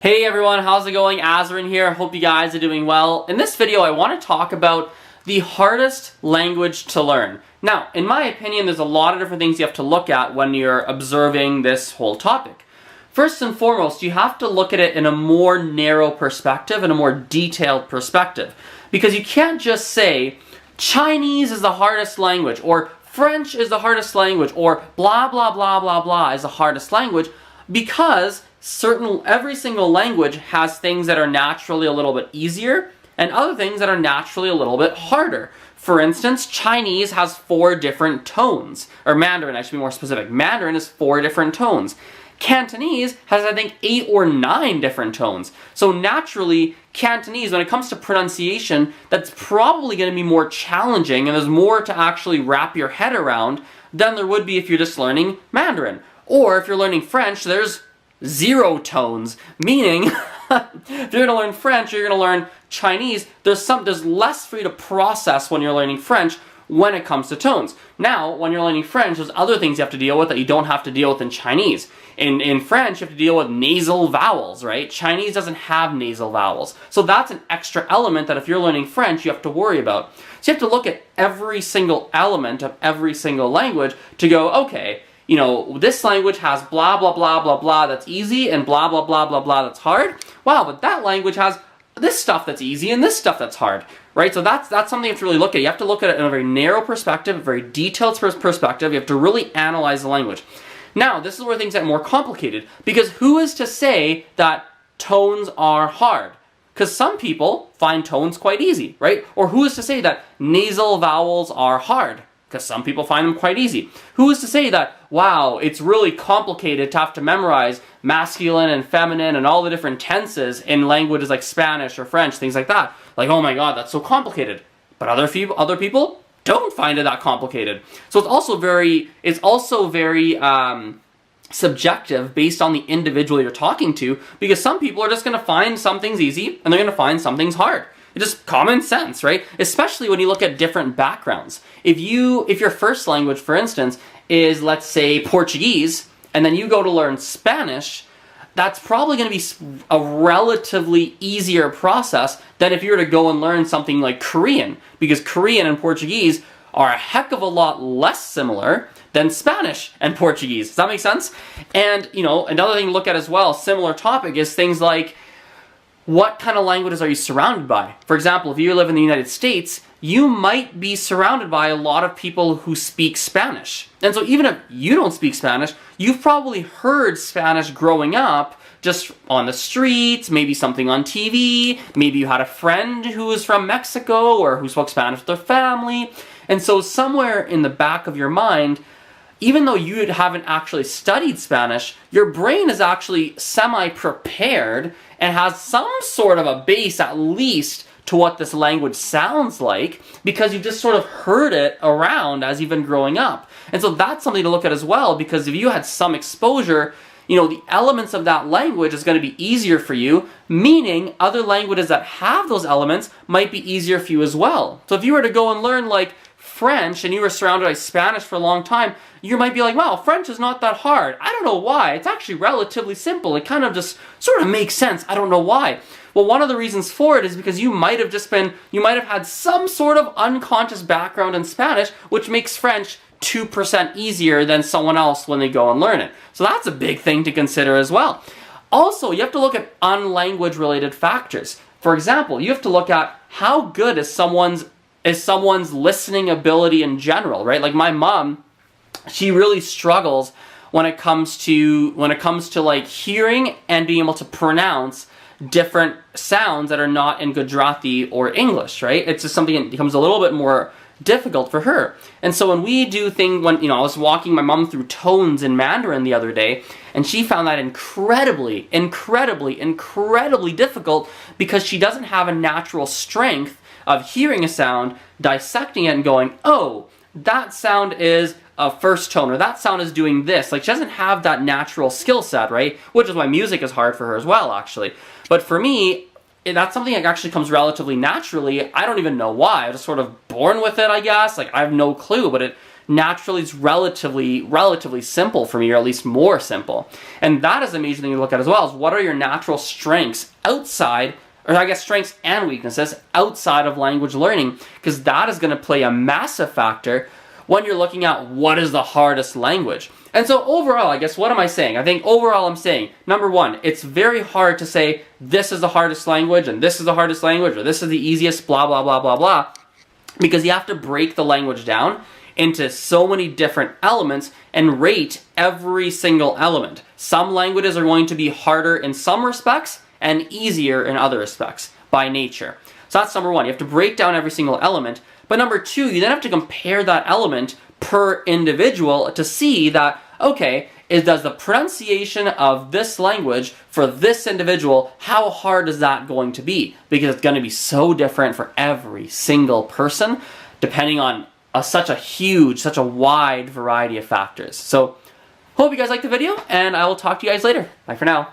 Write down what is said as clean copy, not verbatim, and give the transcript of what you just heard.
Hey everyone, how's it going? AZREN here. Hope you guys are doing well. In this video, I want to talk about the hardest language to learn. Now, in my opinion, there's a lot of different things you have to look at when you're observing this whole topic. First and foremost, you have to look at it in a more narrow perspective and a more detailed perspective. Because you can't just say, Chinese is the hardest language, or French is the hardest language, or blah blah blah blah blah is the hardest language, because every single language has things that are naturally a little bit easier and other things that are naturally a little bit harder. For instance, Chinese has 4 different tones, or Mandarin, I should be more specific. Mandarin is 4 different tones. Cantonese has, I think, 8 or 9 different tones. So naturally, Cantonese, when it comes to pronunciation, that's probably going to be more challenging, and there's more to actually wrap your head around than there would be if you're just learning Mandarin. Or if you're learning French, there's 0 tones, meaning if you're going to learn French, you're going to learn Chinese, there's less for you to process when you're learning French when it comes to tones. Now, when you're learning French, there's other things you have to deal with that you don't have to deal with in Chinese. In French, you have to deal with nasal vowels, right? Chinese doesn't have nasal vowels. So that's an extra element that if you're learning French, you have to worry about. So you have to look at every single element of every single language to go, okay, you know, this language has blah, blah, blah, blah, blah that's easy and blah, blah, blah, blah, blah that's hard. Wow, but that language has this stuff that's easy and this stuff that's hard, right? So that's something you have to really look at. You have to look at it in a very narrow perspective, a very detailed perspective. You have to really analyze the language. Now, this is where things get more complicated, because who is to say that tones are hard? Because some people find tones quite easy, right? Or who is to say that nasal vowels are hard? Because some people find them quite easy. Who is to say that, wow, it's really complicated to have to memorize masculine and feminine and all the different tenses in languages like Spanish or French, things like that. Like, oh my god, that's so complicated. But other people don't find it that complicated. So it's also very subjective based on the individual you're talking to, because some people are just going to find some things easy and they're going to find some things hard. It's just common sense, right? Especially when you look at different backgrounds. If your first language, for instance, is, let's say, Portuguese, and then you go to learn Spanish, that's probably going to be a relatively easier process than if you were to go and learn something like Korean, because Korean and Portuguese are a heck of a lot less similar than Spanish and Portuguese. Does that make sense? And, you know, another thing to look at as well, similar topic, is things like, what kind of languages are you surrounded by? For example, if you live in the United States, you might be surrounded by a lot of people who speak Spanish. And so even if you don't speak Spanish, you've probably heard Spanish growing up just on the streets, maybe something on TV, maybe you had a friend who was from Mexico or who spoke Spanish with their family. And so somewhere in the back of your mind, even though you haven't actually studied Spanish, your brain is actually semi-prepared and has some sort of a base, at least, to what this language sounds like, because you've just sort of heard it around as you've been growing up. And so that's something to look at as well, because if you had some exposure, you know, the elements of that language is going to be easier for you, meaning other languages that have those elements might be easier for you as well. So if you were to go and learn, like, French, and you were surrounded by Spanish for a long time, you might be like, wow, French is not that hard. I don't know why. It's actually relatively simple. It kind of just sort of makes sense. I don't know why. Well, one of the reasons for it is because you might have had some sort of unconscious background in Spanish, which makes French 2% easier than someone else when they go and learn it. So that's a big thing to consider as well. Also, you have to look at unlanguage related factors. For example, you have to look at how good is someone's listening ability in general, right? Like my mom, she really struggles when it comes to like hearing and being able to pronounce different sounds that are not in Gujarati or English, right? It's just something that becomes a little bit more difficult for her. And so when we do I was walking my mom through tones in Mandarin the other day, and she found that incredibly, incredibly, incredibly difficult, because she doesn't have a natural strength of hearing a sound, dissecting it, and going, oh, that sound is a first tone, or that sound is doing this. Like, she doesn't have that natural skill set, right? Which is why music is hard for her as well, actually. But for me, that's something that actually comes relatively naturally. I don't even know why. I'm just sort of born with it, I guess. Like, I have no clue, but naturally is relatively simple for me, or at least more simple. And that is a major thing to look at as well, is what are your natural strengths outside, or I guess strengths and weaknesses outside of language learning, because that is going to play a massive factor when you're looking at what is the hardest language. And so overall, I guess, what am I saying? I think overall I'm saying, number one, it's very hard to say this is the hardest language and this is the hardest language, or this is the easiest, blah, blah, blah, blah, blah, because you have to break the language down into so many different elements and rate every single element. Some languages are going to be harder in some respects and easier in other respects by nature. So that's number one. You have to break down every single element. But number two, you then have to compare that element per individual to see that, okay, does the pronunciation of this language for this individual, how hard is that going to be? Because it's going to be so different for every single person, depending on such a wide variety of factors. So, hope you guys liked the video, and I will talk to you guys later. Bye for now.